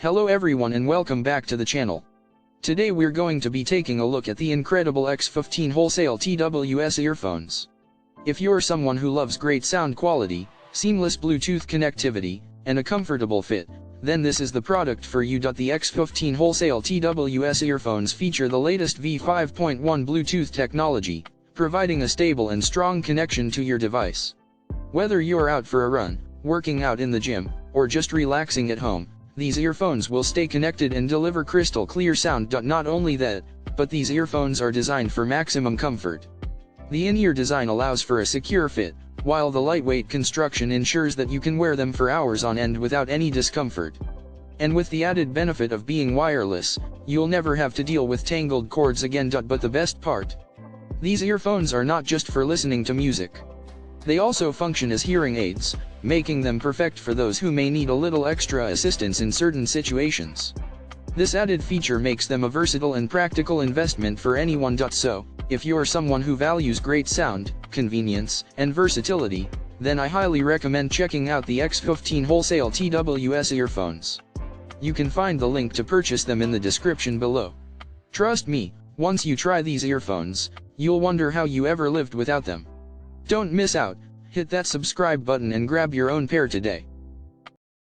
Hello everyone and welcome back to the channel. Today we're going to be taking a look at the incredible X15 Wholesale Tws earphones. If you're someone who loves great sound quality, seamless Bluetooth connectivity, and a comfortable fit, then this is the product for you. The X15 Wholesale Tws earphones feature the latest V5.1 Bluetooth technology, providing a stable and strong connection to your device. Whether you're out for a run, working out in the gym, or just relaxing at home, these earphones will stay connected and deliver crystal clear sound. Not only that, but these earphones are designed for maximum comfort. The in-ear design allows for a secure fit, while the lightweight construction ensures that you can wear them for hours on end without any discomfort. And with the added benefit of being wireless, you'll never have to deal with tangled cords again. But the best part? These earphones are not just for listening to music. They also function as hearing aids, making them perfect for those who may need a little extra assistance in certain situations. This added feature makes them a versatile and practical investment for anyone. So, if you're someone who values great sound, convenience, and versatility, then I highly recommend checking out the X15 Wholesale Tws earphones. You can find the link to purchase them in the description below. Trust me, once you try these earphones, you'll wonder how you ever lived without them. Don't miss out, hit that subscribe button and grab your own pair today.